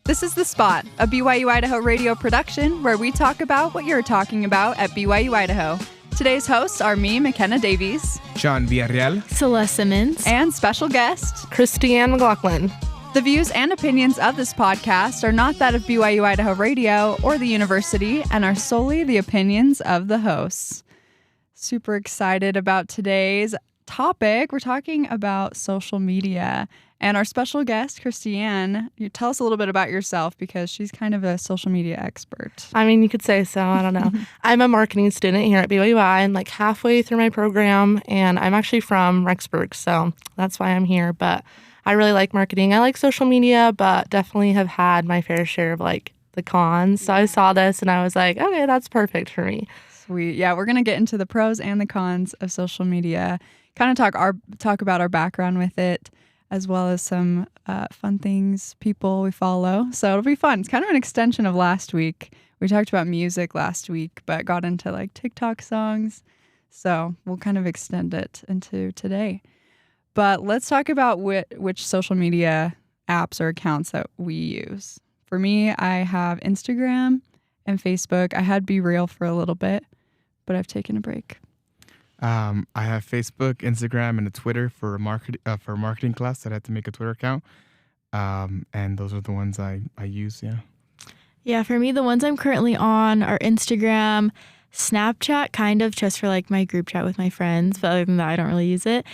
This is The Spot, a BYU-Idaho radio production where we talk about what you're talking about at BYU-Idaho. Today's hosts are me, McKenna Davies, John Villarreal, Celeste Simmons, and special guest, Christiane McLaughlin. The views and opinions of this podcast are not that of BYU-Idaho Radio or the university and are solely the opinions of the hosts. Super excited about today's topic. We're talking about social media. And our special guest, Christiane, you tell us a little bit about yourself because she's kind of a social media expert. I mean, you could say so. I don't know. I'm a marketing student here at BYU-I. I'm like halfway through my program, and I'm actually from Rexburg, so that's why I'm here. But I really like marketing. I like social media, but definitely have had my fair share of like the cons. So I saw this and I was like, okay, that's perfect for me. Sweet. Yeah, we're going to get into the pros and the cons of social media, kind of talk about our background with it, as well as some fun things, people we follow. So it'll be fun. It's kind of an extension of last week. We talked about music last week, but got into like TikTok songs. So we'll kind of extend it into today. But let's talk about which social media apps or accounts that we use. For me, I have Instagram and Facebook. I had Be Real for a little bit, but I've taken a break. I have Facebook, Instagram, and a Twitter for a marketing class that I had to make a Twitter account. And those are the ones I use, yeah. Yeah, for me, the ones I'm currently on are Instagram, Snapchat, kind of just for like my group chat with my friends, but other than that, I don't really use it.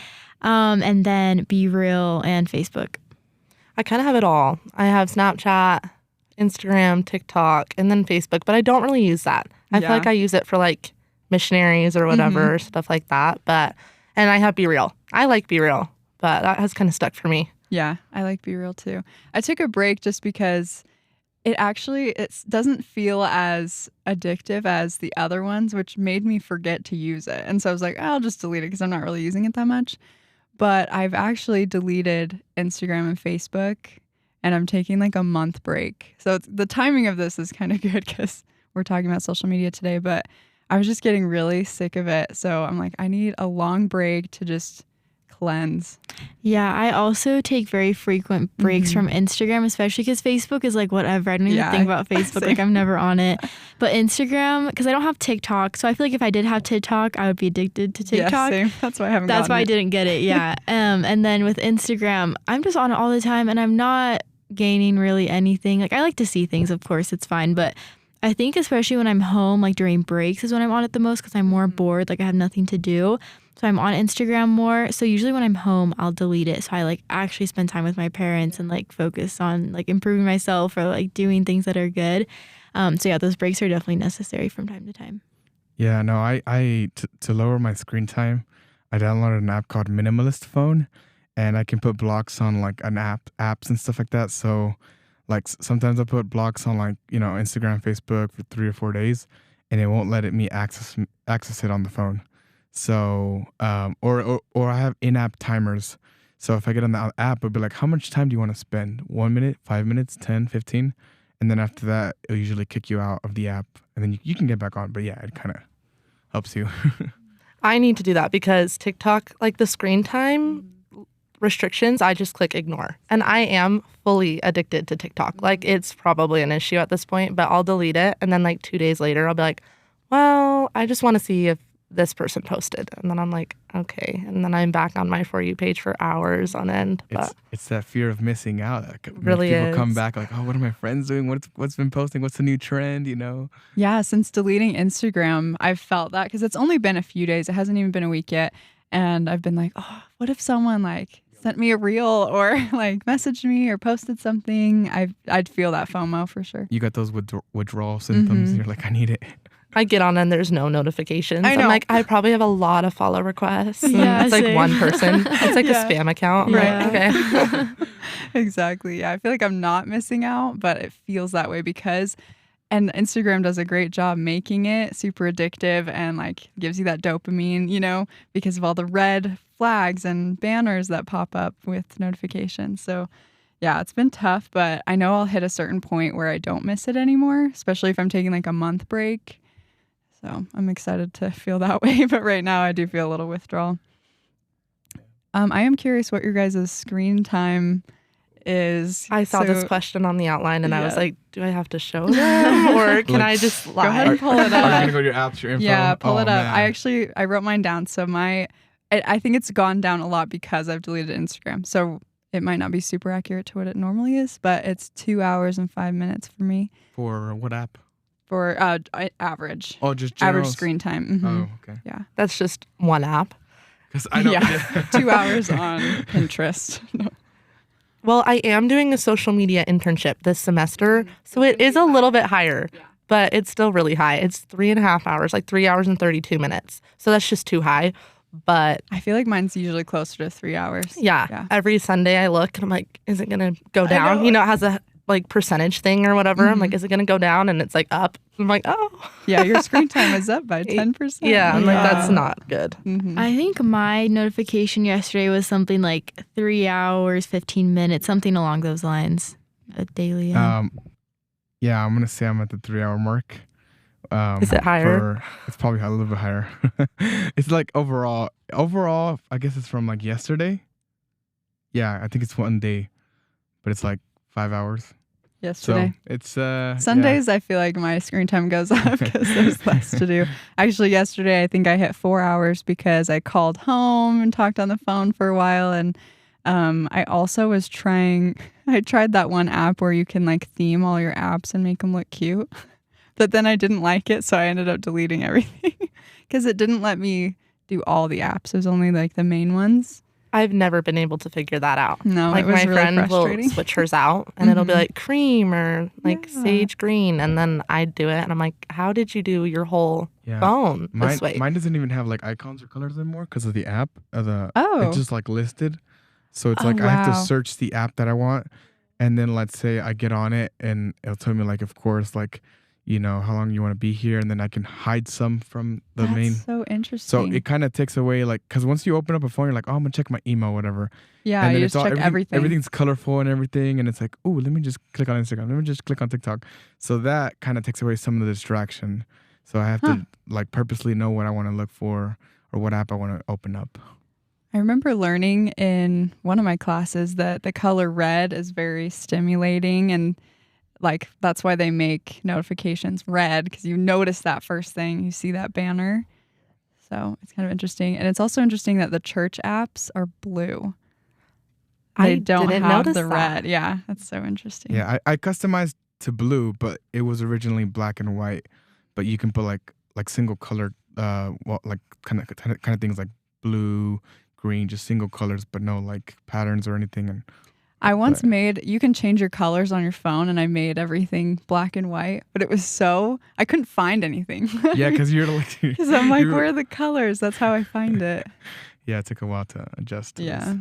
And then Be Real and Facebook. I kind of have it all. I have Snapchat, Instagram, TikTok, and then Facebook, but I don't really use that. I feel like I use it for like missionaries or whatever, stuff like that. And I have Be Real. I like Be Real, but that has kind of stuck for me. Yeah, I like Be Real too. I took a break just because it doesn't feel as addictive as the other ones, which made me forget to use it. And so I was like, I'll just delete it because I'm not really using it that much. But I've actually deleted Instagram and Facebook, and I'm taking like a month break. So the timing of this is kind of good because we're talking about social media today, but I was just getting really sick of it. So I'm like, I need a long break to just cleanse. Yeah, I also take very frequent breaks from Instagram, especially because Facebook is like whatever. I don't even think about Facebook. Like I'm never on it. But Instagram, because I don't have TikTok. So I feel like if I did have TikTok, I would be addicted to TikTok. Yeah, same. That's why I haven't That's why it. I didn't get it. Yeah. And then with Instagram, I'm just on it all the time and I'm not gaining really anything. Like I like to see things, of course, it's fine. But I think especially when I'm home, like during breaks is when I'm on it the most because I'm more bored. Like I have nothing to do. So I'm on Instagram more. So usually when I'm home, I'll delete it. So I like actually spend time with my parents and like focus on like improving myself or like doing things that are good. So yeah, those breaks are definitely necessary from time to time. Yeah, no, to lower my screen time, I downloaded an app called Minimalist Phone, and I can put blocks on like apps and stuff like that. So like sometimes I put blocks on like, Instagram, Facebook for 3 or 4 days, and it won't let me access it on the phone. So, or I have in-app timers. So if I get on the app, it'll be like, how much time do you want to spend? 1 minute, 5 minutes, 10, 15? And then after that, it'll usually kick you out of the app, and then you can get back on. But yeah, it kind of helps you. I need to do that because TikTok, like the screen time restrictions, I just click ignore. And I am fully addicted to TikTok. Like it's probably an issue at this point, but I'll delete it. And then like 2 days later, I'll be like, well, I just want to see if this person posted. And then I'm like, okay. And then I'm back on my For You page for hours on end. But it's that fear of missing out. Like, really people is. Come back like, oh, what are my friends doing? What's been posting? What's the new trend, Yeah, since deleting Instagram, I've felt that because it's only been a few days. It hasn't even been a week yet. And I've been like, oh, what if someone like sent me a reel or like messaged me or posted something? I'd feel that FOMO for sure. You got those withdrawal symptoms. You're like, I need it. I get on and there's no notifications. I know. I'm like, I probably have a lot of follow requests. Yeah, it's like same. one person. It's like a spam account. Yeah. Right. Okay. Exactly. Yeah, I feel like I'm not missing out, but it feels that way because, and Instagram does a great job making it super addictive and like gives you that dopamine, because of all the red flags and banners that pop up with notifications. So yeah, it's been tough, but I know I'll hit a certain point where I don't miss it anymore, especially if I'm taking like a month break. So I'm excited to feel that way, but right now I do feel a little withdrawal. I am curious what your guys' screen time is. I saw this So- question on the outline and I was Yeah. like, do I have to show them or can I just lie? Go ahead and pull it Are you up. gonna go to your apps, your info? Yeah, pull Oh, it up. man. I wrote mine down. So I think it's gone down a lot because I've deleted Instagram. So it might not be super accurate to what it normally is, but it's 2 hours and 5 minutes for me For what app? for average. Oh, just Average general. screen time. Mhm. Oh, okay. Yeah. That's just one app. Because I don't. Yeah. 2 hours on Pinterest. Well, I am doing a social media internship this semester, so it is a little bit higher, but it's still really high. It's 3.5 hours, like 3 hours and 32 minutes. So that's just too high. But I feel like mine's usually closer to 3 hours. yeah, every Sunday I look and I'm like, is it going to go down? know. You know, it has a like percentage thing or whatever. I'm like, is it going to go down? And it's like up. I'm like, oh. Yeah, your screen time is up by 10%. Yeah, I'm like, that's not good. Mhm. I think my notification yesterday was something like 3 hours, 15 minutes, something along those lines. A daily. Yeah, I'm gonna say I'm at the 3 hour mark. Is it higher? It's probably a little bit higher. It's like overall, I guess it's from like yesterday. Yeah, I think it's one day, but it's like 5 hours. Yesterday. So it's Sundays, I feel like my screen time goes up because there's less to do. Actually, yesterday, I think I hit 4 hours because I called home and talked on the phone for a while. And I also was I tried that one app where you can like theme all your apps and make them look cute. But then I didn't like it, so I ended up deleting everything because it didn't let me do all the apps. It was only like the main ones. I've never been able to figure that out. No, Like it was my really friend frustrating. will switch hers out and it'll be Mhm. like cream or like Yeah. sage green. And then I do it and I'm like, how did you do your whole yeah. phone Mine, this way? mine doesn't even have like icons or colors anymore because of the app. Oh. It's just like listed. So it's Oh, like I have to wow. search the app that I want, and then let's say I get on it, and it'll tell me like, of course, like, you know, how long you want to be here, and then I can hide some from the That's main. so So interesting. it kind of takes away like, because once you open up a phone, you're like, oh, I'm gonna check my email, whatever. yeah, And then you it's just check everything. Everything's colorful and everything, and it's like, oh, let me just click on Instagram. Let me just click on TikTok. So that kind of takes away some of the distraction. So I have to like purposely know what I want to look for or what app I want to open up. I remember learning in one of my classes that the color red is very stimulating, and like that's why they make notifications red, because you notice that first thing, you see that banner. So it's kind of interesting. And it's also interesting that the church apps are blue. They I don't didn't have notice the that. red. Yeah, that's so interesting. Yeah, I customized to blue, but it was originally black and white. But you can put like single colored, well, like kind of things like blue, green, just single colors, but no like patterns or anything. And I once but- you can change your colors on your phone, and I made everything black and white, but it was I couldn't find anything. yeah, because you're like, Because I'm like, you were- where are the colors? That's how I find it. yeah, it took a while to adjust. To Yeah.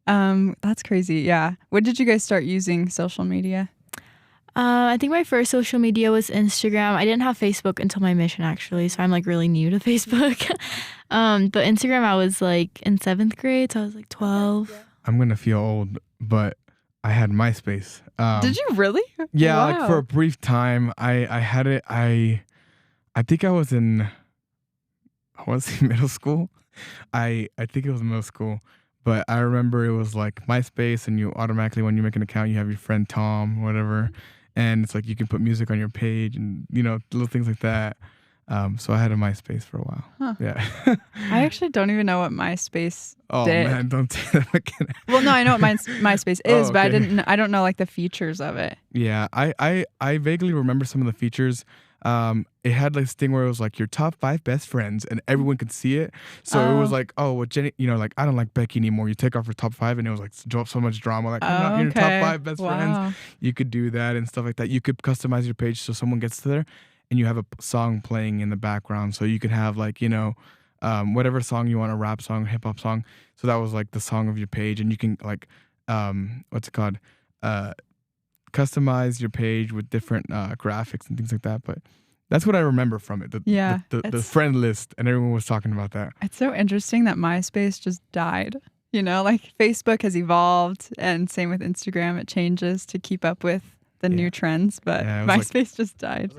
this. That's crazy. Yeah. When did you guys start using social media? I think my first social media was Instagram. I didn't have Facebook until my mission, actually, so I'm like really new to Facebook. But Instagram, I was like in 7th grade, so I was like 12. I'm gonna feel old, but I had MySpace. Did you really? Yeah, like for Wow. a brief time, I had it. I think I was in, I want to say middle school. I think it was middle school, but I remember it was like MySpace, and you automatically, when you make an account, you have your friend Tom, whatever, and it's like you can put music on your page and little things like that. So I had a MySpace for a while. Huh. Yeah. I actually don't even know what MySpace Oh did. man, don't say that again. Well, no, I know what MySpace is, Oh, but okay. I don't know like the features of it. Yeah, I vaguely remember some of the features. It had like this thing where it was like your top 5 best friends, and everyone could see it. So it was Oh. like, oh, well, Jenny, like I don't like Becky anymore. You take off her top 5, and it was like so much drama. Like, I'm not Oh, your top okay. 5 best friends. Wow. You could do that and stuff like that. You could customize your page so someone gets to there, and you have a song playing in the background. So you could have like whatever song you want, a rap song, hip hop song. So that was like the song of your page, and you can like what's it called? Customize your page with different graphics and things like that. But that's what I remember from it. Yeah, the it's- friend list, and everyone was talking about that. It's so interesting that MySpace just died. Like Facebook has evolved, and same with Instagram. It changes to keep up with the new Yeah. trends, but Yeah, it was like- MySpace just died.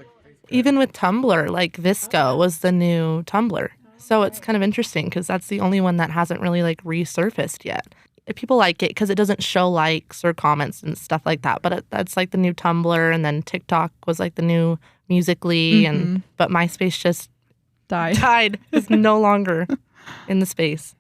Even with Tumblr, like Visco was the new Tumblr. So it's kind of interesting because that's the only one that hasn't really like resurfaced yet. people like it because it doesn't show likes or comments and stuff like that. But that's like the new Tumblr, and then TikTok was like the new Musical.ly, but MySpace just died. It's no longer in the space.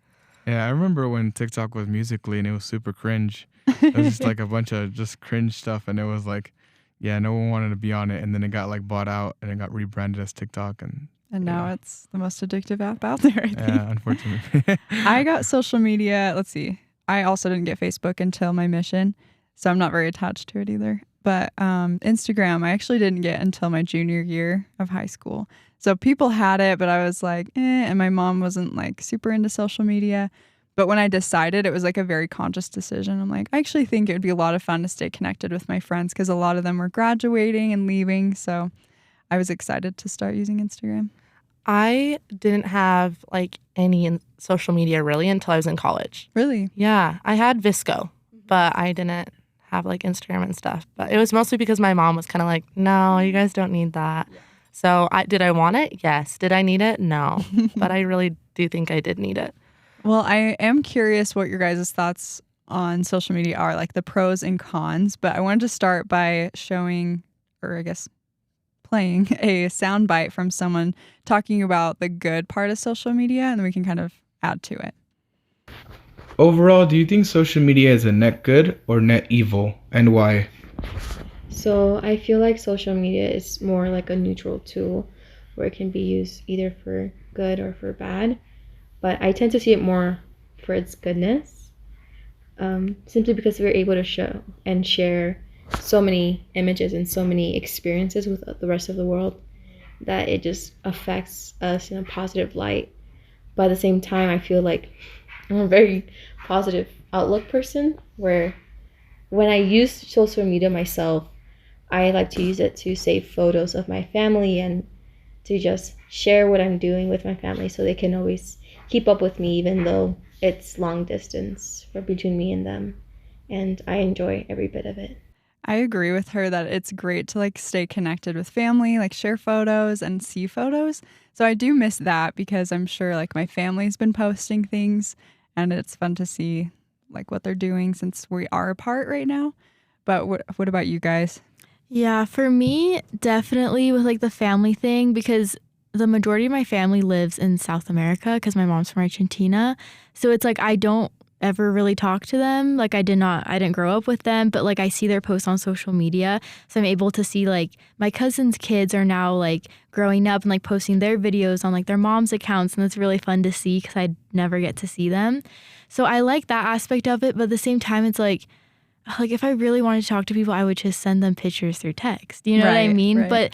Yeah, I remember when TikTok was Musical.ly and it was super cringe. It was just like a bunch of just cringe stuff, and it was like, yeah, no one wanted to be on it, and then it got like bought out and it got rebranded as TikTok, and now it's the most addictive app out there, I think. Yeah, unfortunately. I got social media, let's see. I also didn't get Facebook until my mission, so I'm not very attached to it either. But Instagram, I actually didn't get until my junior year of high school. So people had it, but I was like, and my mom wasn't like super into social media. But when I decided, it was like a very conscious decision. I'm like, I actually think it would be a lot of fun to stay connected with my friends because a lot of them were graduating and leaving. So I was excited to start using Instagram. I didn't have like any social media really until I was in college. Really? Yeah, I had Visco, but I didn't have like Instagram and stuff. But it was mostly because my mom was kind of like, no, you guys don't need that. Yeah. So did I want it? Yes. Did I need it? No. But I really do think I did need it. Well, I am curious what your guys' thoughts on social media are, like the pros and cons. But I wanted to start by showing, or I guess playing a soundbite from someone talking about the good part of social media, and then we can kind of add to it. Overall, do you think social media is a net good or net evil, and why? So I feel like social media is more like a neutral tool where it can be used either for good or for bad. But I tend to see it more for its goodness, simply because we're able to show and share so many images and so many experiences with the rest of the world that it just affects us in a positive light. But at the same time, I feel like I'm a very positive outlook person where when I use social media myself, I like to use it to save photos of my family and to just share what I'm doing with my family so they can always keep up with me even though it's long distance between me and them. And I enjoy every bit of it. I agree with her that it's great to like stay connected with family, like share photos and see photos. So I do miss that because I'm sure like my family's been posting things and it's fun to see like what they're doing since we are apart right now. But what about you guys? Yeah, for me, definitely with like the family thing, because the majority of my family lives in South America because my mom's from Argentina. So it's like I don't ever really talk to them. Like I didn't grow up with them, but like I see their posts on social media. So I'm able to see like my cousin's kids are now like growing up and like posting their videos on like their mom's accounts. And it's really fun to see because I never get to see them. So I like that aspect of it. But at the same time, it's like if I really wanted to talk to people, I would just send them pictures through text. You know what I mean? Right. But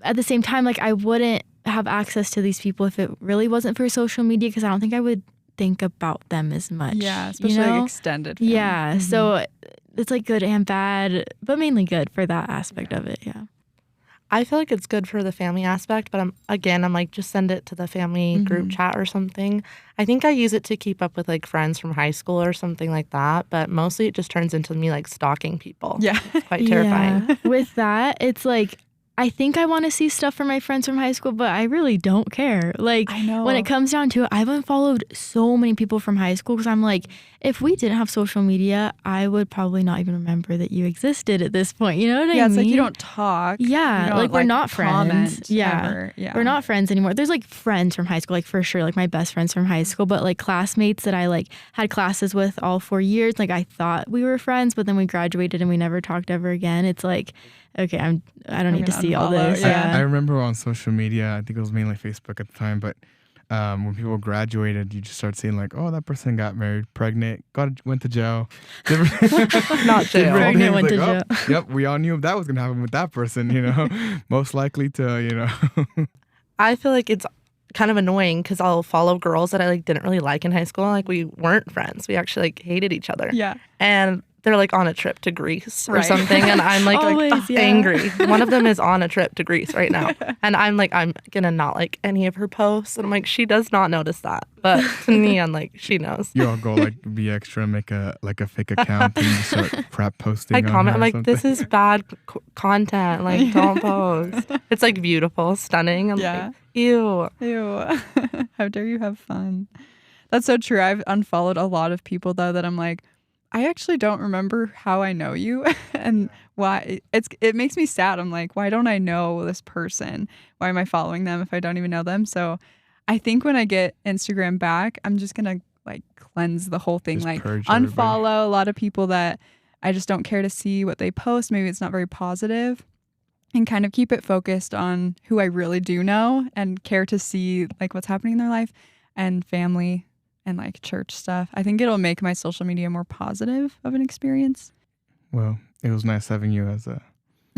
at the same time, like I wouldn't have access to these people if it really wasn't for social media because I don't think I would think about them as much. Yeah, especially like extended family. Yeah, mm-hmm. So it's like good and bad, but mainly good for that aspect of it. Yeah. I feel like it's good for the family aspect, but I'm like, just send it to the family group chat or something. I think I use it to keep up with like friends from high school or something like that, but mostly it just turns into me like stalking people. Yeah. It's quite terrifying. Yeah. With that, it's like, I think I want to see stuff from my friends from high school, but I really don't care. Like, I know. When it comes down to it, I've unfollowed so many people from high school because I'm like, if we didn't have social media, I would probably not even remember that you existed at this point. You know what I mean? Yeah, it's like you don't talk. Yeah, don't, like we're not friends. Yeah. Ever. Yeah, we're not friends anymore. There's like friends from high school, like for sure, like my best friends from high school, but like classmates that I like had classes with all 4 years. Like I thought we were friends, but then we graduated and we never talked ever again. It's like, okay, I don't need to see all this. Yeah. I remember on social media, I think it was mainly Facebook at the time, but when people graduated, you just start seeing like, oh, that person got married, pregnant, went to jail. Not jail. Pregnant, went to jail. Yep, we all knew that was going to happen with that person, you know, most likely to, you know. I feel like it's kind of annoying because I'll follow girls that I like didn't really like in high school. Like we weren't friends. We actually like hated each other. Yeah. And they're like on a trip to Greece or Right. something. And I'm like, Always, yeah. angry. One of them is on a trip to Greece right now. And I'm like, I'm going to not like any of her posts. And I'm like, she does not notice that. But to me, I'm like, she knows. You all go like be extra and make a fake account and you start crap posting. I comment, I'm on her or like, this something. is bad content. Like, don't post. It's like beautiful, stunning. I'm Yeah. like, ew. How dare you have fun? That's so true. I've unfollowed a lot of people though that I'm like, I actually don't remember how I know you and why. It makes me sad. I'm like, why don't I know this person? Why am I following them if I don't even know them? So I think when I get Instagram back, I'm just gonna like cleanse the whole thing, Just like purge unfollow everybody. a lot of people that I just don't care to see what they post. Maybe it's not very positive, and kind of keep it focused on who I really do know and care to see like what's happening in their life and family and like church stuff. I think it'll make my social media more positive of an experience. Well, it was nice having you as a.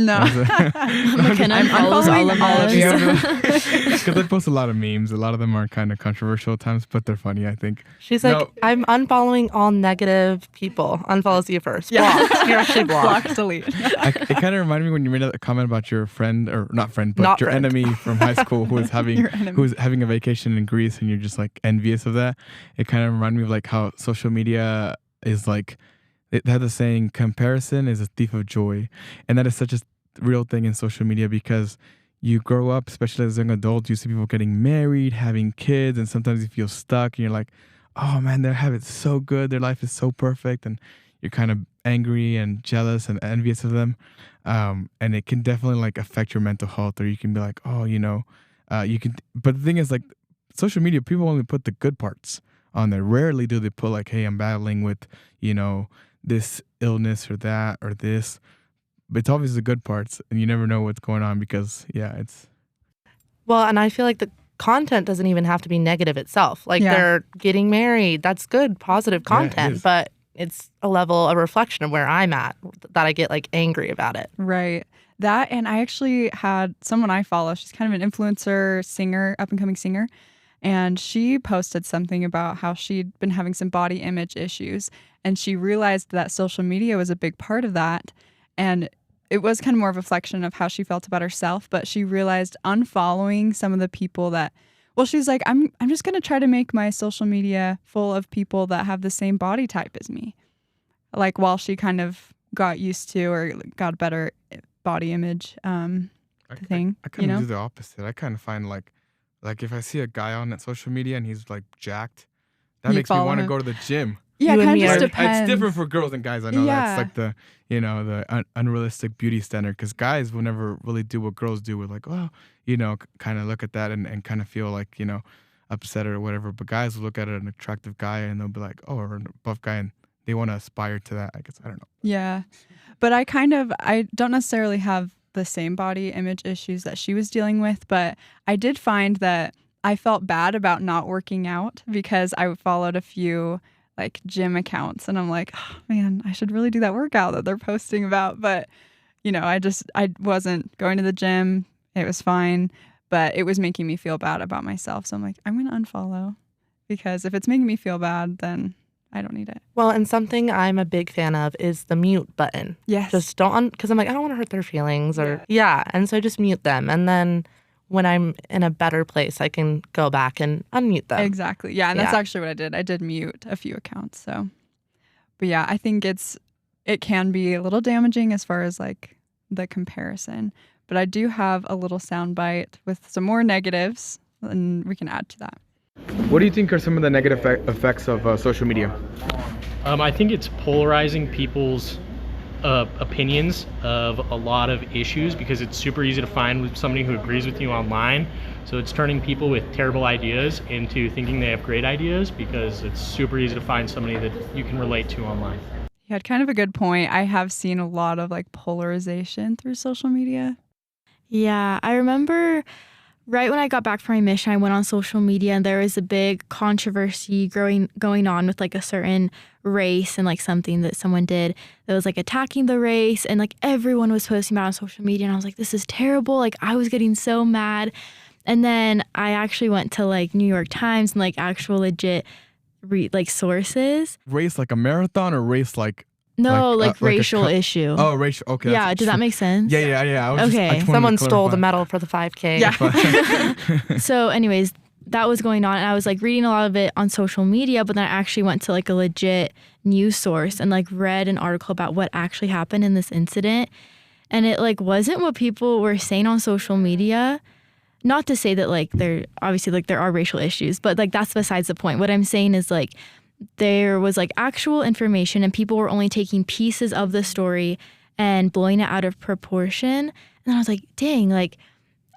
No. McKenna I'm follows all of unfollowing us. Because I post a lot of memes. A lot of them are kind of controversial at times, but they're funny, I think. She's like, No. I'm unfollowing all negative people. Unfollows you first. Yeah. Blocked. You're actually blocked. Block, delete. It kind of reminded me when you made a comment about your friend, or not friend, but Not your friend. enemy from high school who was having Your enemy. who was having a vacation in Greece, and you're just like envious of that. It kind of reminded me of like how social media is like, it had the saying, comparison is a thief of joy, and that is such a real thing in social media, because you grow up, especially as a young adult, you see people getting married, having kids, and sometimes you feel stuck and you're like, oh man, they have it so good, their life is so perfect, and you're kind of angry and jealous and envious of them. And it can definitely like affect your mental health, or you can be like, oh, you can, but the thing is, like, social media, people only put the good parts on there. Rarely do they put like, hey, I'm battling with, this illness or that or this. But it's obviously the good parts, and you never know what's going on because, it's. Well, and I feel like the content doesn't even have to be negative itself. Like Yeah. they're getting married. That's good, positive Yeah, it content. is. But it's a reflection of where I'm at that I get like angry about it. Right. That, and I actually had someone I follow. She's kind of an influencer, singer, up and coming singer. And she posted something about how she'd been having some body image issues. And she realized that social media was a big part of that. And it was kind of more of a reflection of how she felt about herself. But she realized unfollowing some of the people that, well, she's like, I'm just going to try to make my social media full of people that have the same body type as me. Like while she kind of got used to or got a better body image thing. I kind of do the opposite. I kind of find like if I see a guy on that social media and he's like jacked, that You makes me follow want to him. go to the gym. Yeah, You it and kind me of just are- depends. It's different for girls and guys. I know Yeah. that's like the unrealistic beauty standard, because guys will never really do what girls do with like, oh, kind of look at that and kind of feel like, upset or whatever. But guys will look at an attractive guy and they'll be like, oh, or a buff guy, and they want to aspire to that. I guess, I don't know. Yeah. But I don't necessarily have the same body image issues that she was dealing with, but I did find that I felt bad about not working out because I followed a few like gym accounts and I'm like, oh, man, I should really do that workout that they're posting about. But, I wasn't going to the gym. It was fine, but it was making me feel bad about myself. So I'm like, I'm going to unfollow, because if it's making me feel bad, then I don't need it. Well, and something I'm a big fan of is the mute button. Yes. Just don't, because I'm like, I don't want to hurt their feelings or, and so I just mute them. And then when I'm in a better place, I can go back and unmute them. Exactly. Yeah, and that's Yeah. actually what I did. I did mute a few accounts. So, but yeah, I think it can be a little damaging as far as like the comparison. But I do have a little soundbite with some more negatives, and we can add to that. What do you think are some of the negative effects of social media? I think it's polarizing people's opinions of a lot of issues, because it's super easy to find somebody who agrees with you online. So it's turning people with terrible ideas into thinking they have great ideas, because it's super easy to find somebody that you can relate to online. You had kind of a good point. I have seen a lot of like polarization through social media. Yeah, I remember right when I got back from my mission, I went on social media and there was a big controversy going on with like a certain race and like something that someone did that was like attacking the race, and like everyone was posting about it on social media, and I was like, this is terrible. Like I was getting so mad. And then I actually went to like New York Times and like actual legit like sources. Race like a marathon, or race like No, like, like like a racial issue. oh, racial. Okay. Yeah, that's does that true. make sense? Yeah. I was Okay. I just wanted Someone to stole the clarify. medal for the 5K. Yeah. So anyways, that was going on, and I was like reading a lot of it on social media, but then I actually went to like a legit news source and like read an article about what actually happened in this incident. And it like wasn't what people were saying on social media. Not to say that like there obviously like there are racial issues, but like that's besides the point. What I'm saying is like there was like actual information and people were only taking pieces of the story and blowing it out of proportion. And I was like, dang, like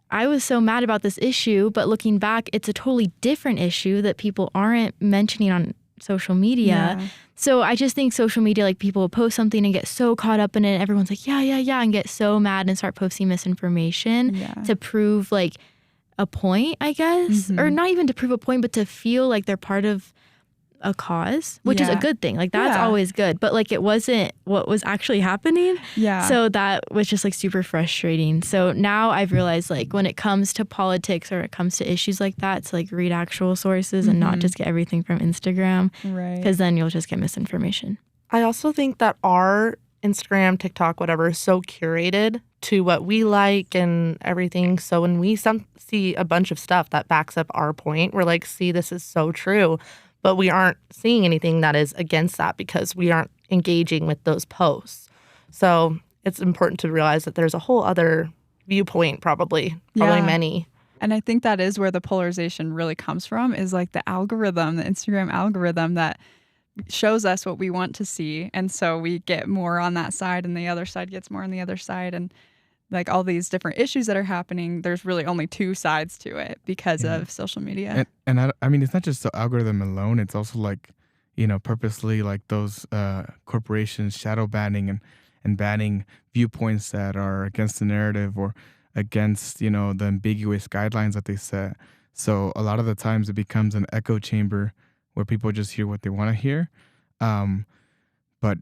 I was so mad about this issue, but looking back, it's a totally different issue that people aren't mentioning on social media. Yeah. So I just think social media, like people will post something and get so caught up in it. Everyone's like, yeah, and get so mad and start posting misinformation Yeah. to prove like a point, I guess, or not even to prove a point, but to feel like they're part of a cause, which is a Yeah. good thing. Like that's Yeah. always good, but like it wasn't what was actually happening. Yeah. So that was just like super frustrating. So now I've realized like when it comes to politics or it comes to issues like that, to like read actual sources and not just get everything from Instagram, Right. because then you'll just get misinformation. I also think that our Instagram, TikTok, whatever, is so curated to what we like and everything. So when we see a bunch of stuff that backs up our point, we're like, see, this is so true. But we aren't seeing anything that is against that because we aren't engaging with those posts. So it's important to realize that there's a whole other viewpoint, probably Yeah. many. And I think that is where the polarization really comes from, is like the algorithm, the Instagram algorithm that shows us what we want to see. And so we get more on that side and the other side gets more on the other side. And like all these different issues that are happening, there's really only two sides to it because of social media. And I mean, it's not just the algorithm alone. It's also like, purposely like those corporations shadow banning and banning viewpoints that are against the narrative or against, the ambiguous guidelines that they set. So a lot of the times it becomes an echo chamber where people just hear what they want to hear. But,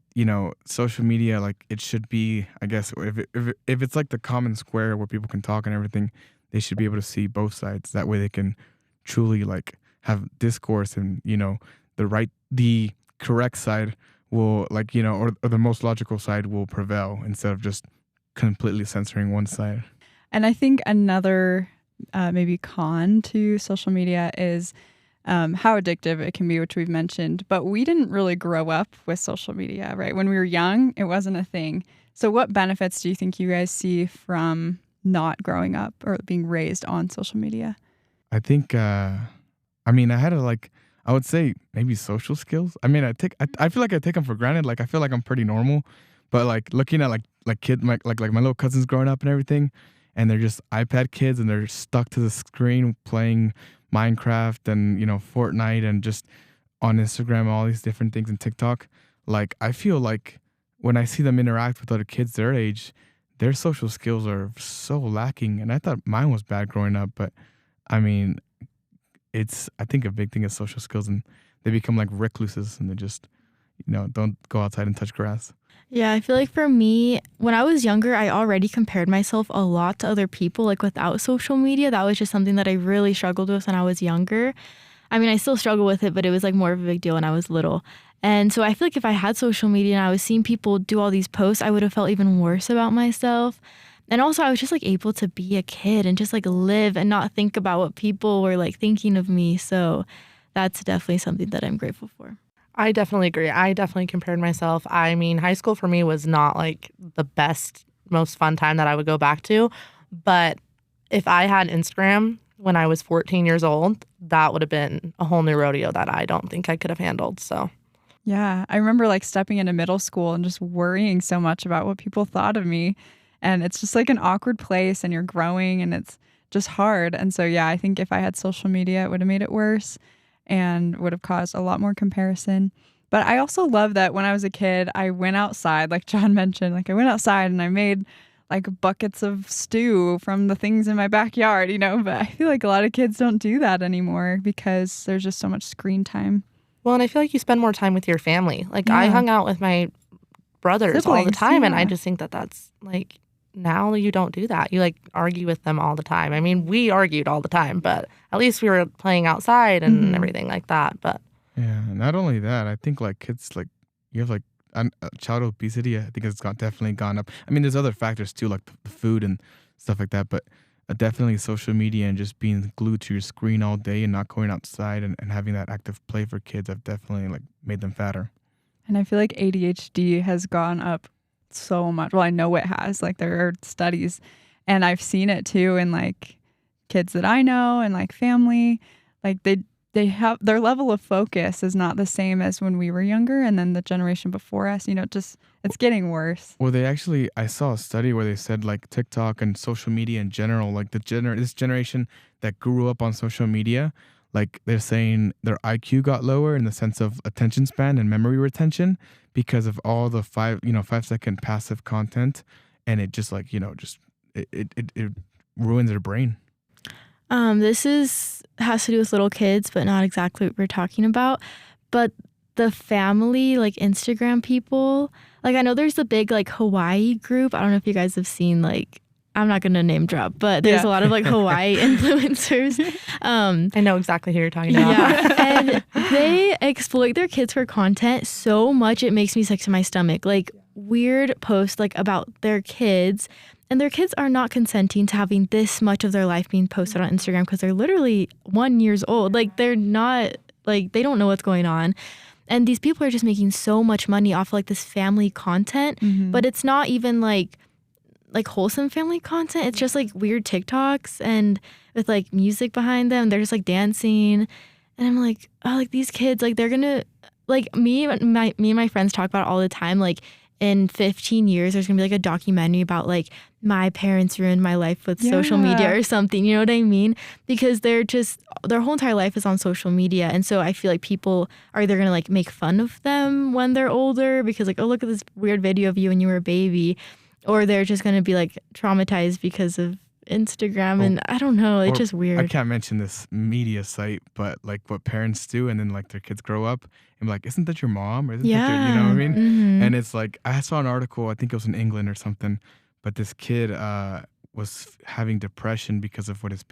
social media, like it should be, I guess, if it's like the common square where people can talk and everything, they should be able to see both sides. That way they can truly like have discourse and, the correct side will like, or the most logical side will prevail instead of just completely censoring one side. And I think another maybe con to social media is how addictive it can be, which we've mentioned. But we didn't really grow up with social media, right? When we were young, it wasn't a thing. So what benefits do you think you guys see from not growing up or being raised on social media? I think, I had I would say maybe social skills. I mean, I feel like I take them for granted. Like, I feel like I'm pretty normal, but like looking at like kid, my little cousins growing up and everything, and they're just iPad kids and they're stuck to the screen playing Minecraft and, Fortnite and just on Instagram, all these different things and TikTok. Like, I feel like when I see them interact with other kids their age, their social skills are so lacking. And I thought mine was bad growing up, but I mean, I think a big thing is social skills, and they become like recluses and they just, don't go outside and touch grass. Yeah, I feel like for me, when I was younger, I already compared myself a lot to other people, like without social media. That was just something that I really struggled with when I was younger. I mean, I still struggle with it, but it was like more of a big deal when I was little. And so I feel like if I had social media and I was seeing people do all these posts, I would have felt even worse about myself. And also I was just like able to be a kid and just like live and not think about what people were like thinking of me. So that's definitely something that I'm grateful for. I definitely agree. I definitely compared myself. I mean, high school for me was not like the best, most fun time that I would go back to. But if I had Instagram when I was 14 years old, that would have been a whole new rodeo that I don't think I could have handled. So, yeah, I remember like stepping into middle school and just worrying so much about what people thought of me. And it's just like an awkward place and you're growing and it's just hard. And so, yeah, I think if I had social media, it would have made it worse and would have caused a lot more comparison. But I also love that when I was a kid, I went outside, like John mentioned, like I went outside and I made like buckets of stew from the things in my backyard, but I feel like a lot of kids don't do that anymore because there's just so much screen time. Well, and I feel like you spend more time with your family. Like I hung out with my brothers all the Siblings, time, and I yeah. just think that that's like, now you don't do that. You like argue with them all the time. I mean, we argued all the time, but at least we were playing outside and everything like that. But Yeah, not only that, I think like kids, like you have like child obesity. I think it's definitely gone up. I mean, there's other factors too, like the food and stuff like that. But definitely social media and just being glued to your screen all day and not going outside and having that active play for kids have definitely like made them fatter. And I feel like ADHD has gone up so much. Well, I know it has. Like there are studies, and I've seen it too in like kids that I know and like family. Like they have their level of focus is not the same as when we were younger, and then the generation before us, it's getting worse. Well, I saw a study where they said like TikTok and social media in general, like this generation that grew up on social media, like they're saying their IQ got lower in the sense of attention span and memory retention because of all the 5-second passive content, and it just like it ruins their brain. This has to do with little kids, but not exactly what we're talking about. But the family, like Instagram people, like I know there's the big like Hawaii group. I don't know if you guys have seen, like, I'm not going to name drop, but there's a lot of like Hawaii influencers. I know exactly who you're talking about. Yeah, and they exploit their kids for content so much it makes me sick to my stomach. Like weird posts like about their kids. And their kids are not consenting to having this much of their life being posted on Instagram because they're literally 1 year old. Like they're not, like they don't know what's going on. And these people are just making so much money off of like this family content, but it's not even like wholesome family content. It's just like weird TikToks and with like music behind them. They're just like dancing. And I'm like, oh, like these kids, like they're gonna, like me and my friends talk about it all the time. Like in 15 years, there's gonna be like a documentary about like my parents ruined my life with social media or something. You know what I mean? Because their whole entire life is on social media. And so I feel like people are either gonna like make fun of them when they're older because like, oh, look at this weird video of you when you were a baby. Or they're just gonna be like traumatized because of Instagram. And I don't know, it's just weird. I can't mention this media site, but like what parents do, and then like their kids grow up and be like, isn't that your mom? Or isn't that your, you know what I mean? Mm-hmm. And it's like, I saw an article, I think it was in England or something, but this kid was having depression because of what his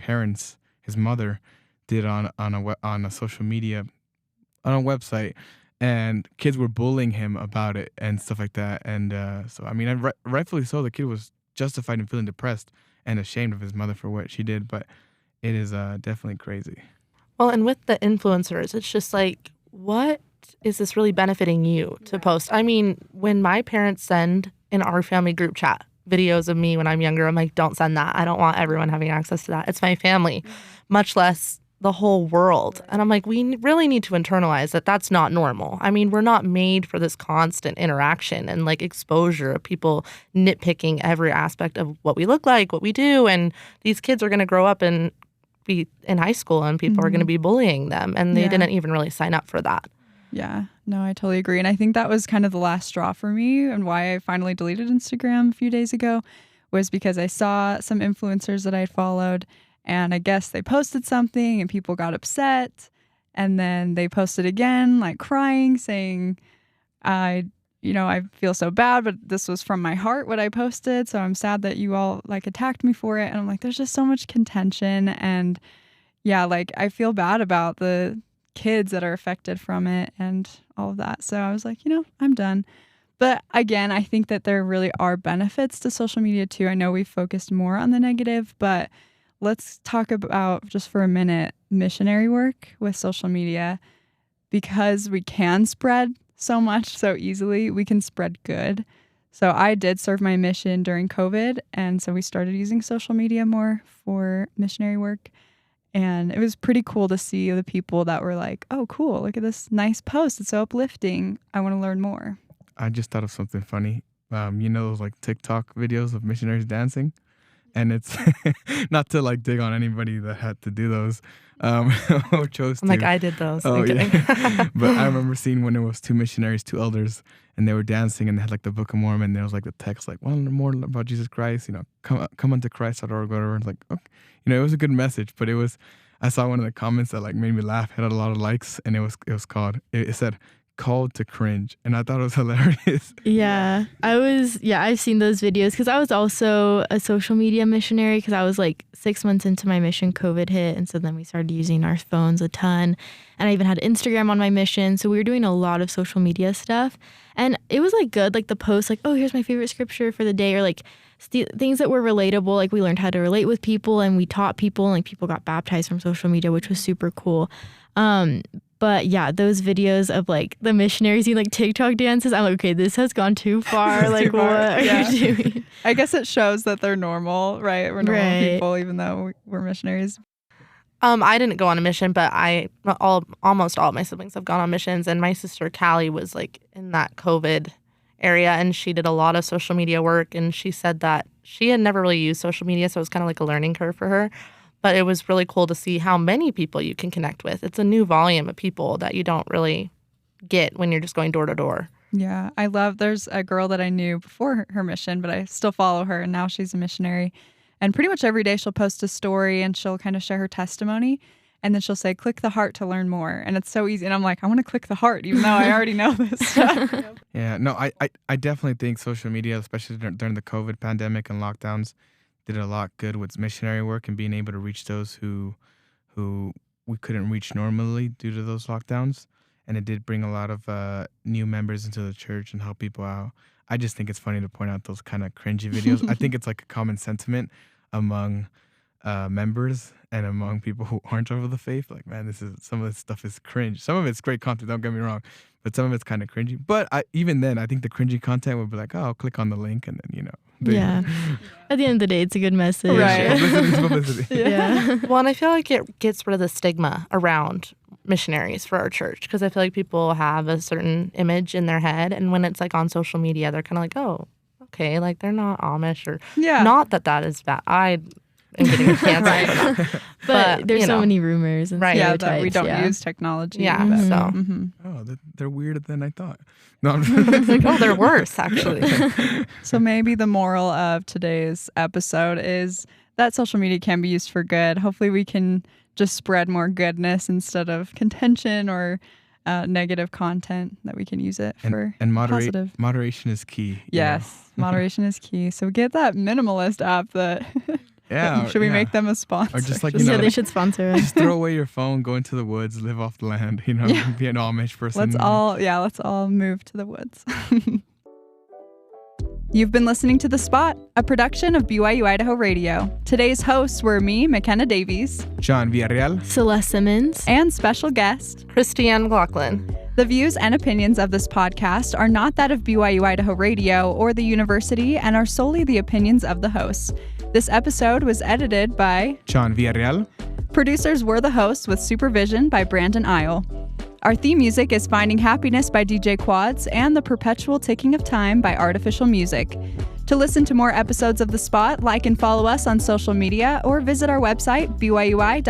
mother did on a social media, on a website, and kids were bullying him about it and stuff like that. And so I mean, rightfully so, the kid was justified in feeling depressed and ashamed of his mother for what she did, but it is definitely crazy. Well, and with the influencers, it's just like, what is this really benefiting you to post? I mean, when my parents send in our family group chat videos of me when I'm younger, I'm like, don't send that. I don't want everyone having access to that. It's my family, much less the whole world. And I'm like, we really need to internalize that that's not normal. I mean, we're not made for this constant interaction and like exposure of people nitpicking every aspect of what we look like, what we do. And these kids are going to grow up and be in high school and people are going to be bullying them. And they didn't even really sign up for that. Yeah, no, I totally agree. And I think that was kind of the last straw for me, and why I finally deleted Instagram a few days ago was because I saw some influencers that I had followed, and I guess they posted something and people got upset, and then they posted again, like crying, saying, I feel so bad, but this was from my heart what I posted, so I'm sad that you all like attacked me for it. And I'm like, there's just so much contention, and yeah, like I feel bad about the kids that are affected from it and all of that. So I was like, I'm done. But again, I think that there really are benefits to social media too. I know we focused more on the negative, but let's talk about just for a minute missionary work with social media, because we can spread so much so easily. We can spread good. So I did serve my mission during COVID, and so we started using social media more for missionary work. And it was pretty cool to see the people that were like, oh, cool, look at this nice post. It's so uplifting. I want to learn more. I just thought of something funny. Those like TikTok videos of missionaries dancing? And it's not to like dig on anybody that had to do those or chose to. I'm like, I did those. Oh, yeah. But I remember seeing when it was two elders, and they were dancing, and they had like the Book of Mormon. There was like the text like, "Want to learn more about Jesus Christ? Come unto Christ.org." Whatever. It's like, okay, it was a good message, but I saw one of the comments that like made me laugh. It had a lot of likes, and it said, "Called to cringe," and I thought it was hilarious. Yeah, I've seen those videos because I was also a social media missionary, because I was like 6 months into my mission, COVID hit, and so then we started using our phones a ton, and I even had Instagram on my mission, so we were doing a lot of social media stuff, and it was like good, like the posts like, oh, here's my favorite scripture for the day, or like things that were relatable, like we learned how to relate with people, and we taught people, and like people got baptized from social media, which was super cool. But yeah, those videos of like the missionaries doing like TikTok dances, I'm like, okay, this has gone too far. Like, what are you doing? I guess it shows that they're normal, right? We're normal people, even though we're missionaries. I didn't go on a mission, but almost all of my siblings have gone on missions. And my sister Callie was like in that COVID area, and she did a lot of social media work. And she said that she had never really used social media, so it was kind of like a learning curve for her. But it was really cool to see how many people you can connect with. It's a new volume of people that you don't really get when you're just going door to door. Yeah, there's a girl that I knew before her mission, but I still follow her, and now she's a missionary. And pretty much every day she'll post a story and she'll kind of share her testimony. And then she'll say, click the heart to learn more. And it's so easy. And I'm like, I want to click the heart, even though I already know this stuff. Yeah, no, I definitely think social media, especially during the COVID pandemic and lockdowns, did a lot good with missionary work and being able to reach those who we couldn't reach normally due to those lockdowns. And it did bring a lot of new members into the church and help people out. I just think it's funny to point out those kind of cringy videos. I think it's like a common sentiment among members and among people who aren't over the faith. Like, man, some of this stuff is cringe. Some of it's great content, don't get me wrong, but some of it's kind of cringy. But even then, I think the cringy content would be like, oh, I'll click on the link and then, Yeah. At the end of the day, it's a good message. Right. Publicity. Yeah. Well, and I feel like it gets rid of the stigma around missionaries for our church, because I feel like people have a certain image in their head, and when it's like on social media, they're kind of like, oh, okay, like they're not Amish, or not that is bad. I am getting canceled for that. But there's so many rumors and that stereotypes. we don't use technology. Yeah, so. Oh, they're weirder than I thought. No, I'm It's like, oh, they're worse, actually. So maybe the moral of today's episode is that social media can be used for good. Hopefully we can just spread more goodness instead of contention or negative content, that we can use it for positive. Moderation is key. Yes, moderation is key. So get that minimalist app that should we make them a sponsor? Or just like, they should sponsor us. Just throw away your phone, go into the woods, live off the land, be an Amish person. Let's all move to the woods. You've been listening to The Spot, a production of BYU-Idaho Radio. Today's hosts were me, McKenna Davies, John Villarreal, Celeste Simmons, and special guest, Christiane McLaughlin. The views and opinions of this podcast are not that of BYU-Idaho Radio or the university and are solely the opinions of the hosts. This episode was edited by John Villarreal. Producers were the hosts with supervision by Brandon Isle. Our theme music is Finding Happiness by DJ Quads and The Perpetual Ticking of Time by Artificial Music. To listen to more episodes of The Spot, like and follow us on social media or visit our website, byui.edu/radio,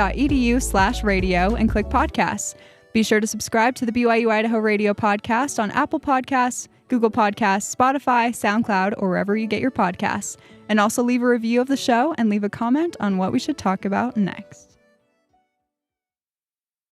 and click podcasts. Be sure to subscribe to the BYU-Idaho Radio podcast on Apple Podcasts, Google Podcasts, Spotify, SoundCloud, or wherever you get your podcasts. And also leave a review of the show and leave a comment on what we should talk about next.